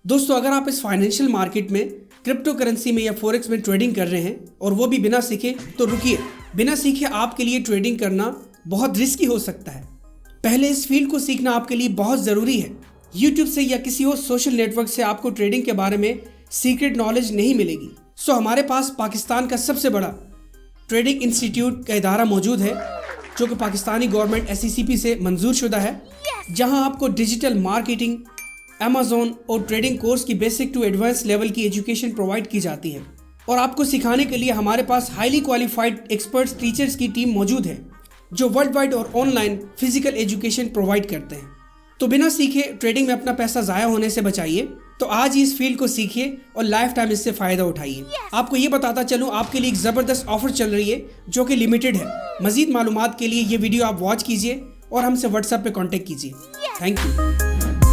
दोस्तों, अगर आप इस फाइनेंशियल मार्केट में क्रिप्टो करेंसी में या फॉरेक्स में ट्रेडिंग कर रहे हैं और वो भी बिना सीखे, तो रुकिए। बिना सीखे आपके लिए ट्रेडिंग करना बहुत रिस्की हो सकता है। पहले इस फील्ड को सीखना आपके लिए बहुत ज़रूरी है। यूट्यूब से या किसी और सोशल नेटवर्क से आपको ट्रेडिंग के बारे में सीक्रेट नॉलेज नहीं मिलेगी। सो हमारे पास पाकिस्तान का सबसे बड़ा ट्रेडिंग इंस्टीट्यूट का इदारा मौजूद है, जो कि पाकिस्तानी गवर्नमेंट SECP से मंजूर शुदा है, जहां आपको डिजिटल मार्केटिंग, अमेज़न और ट्रेडिंग कोर्स की बेसिक टू एडवांस लेवल की एजुकेशन प्रोवाइड की जाती है। और आपको सिखाने के लिए हमारे पास हाईली क्वालिफाइड एक्सपर्ट्स टीचर्स की टीम मौजूद है, जो वर्ल्ड वाइड और ऑनलाइन फिजिकल एजुकेशन प्रोवाइड करते हैं। तो बिना सीखे ट्रेडिंग में अपना पैसा ज़ाया होने से बचाइए। तो आज ही इस फील्ड को सीखिए और लाइफ टाइम इससे फ़ायदा उठाइए। आपको ये बताता चलूँ, आपके लिए एक ज़बरदस्त ऑफर चल रही है जो कि लिमिटेड है। मज़ीद मालूमात के लिए ये वीडियो आप वॉच कीजिए और हमसे व्हाट्सएप पे कांटेक्ट कीजिए। Thank you.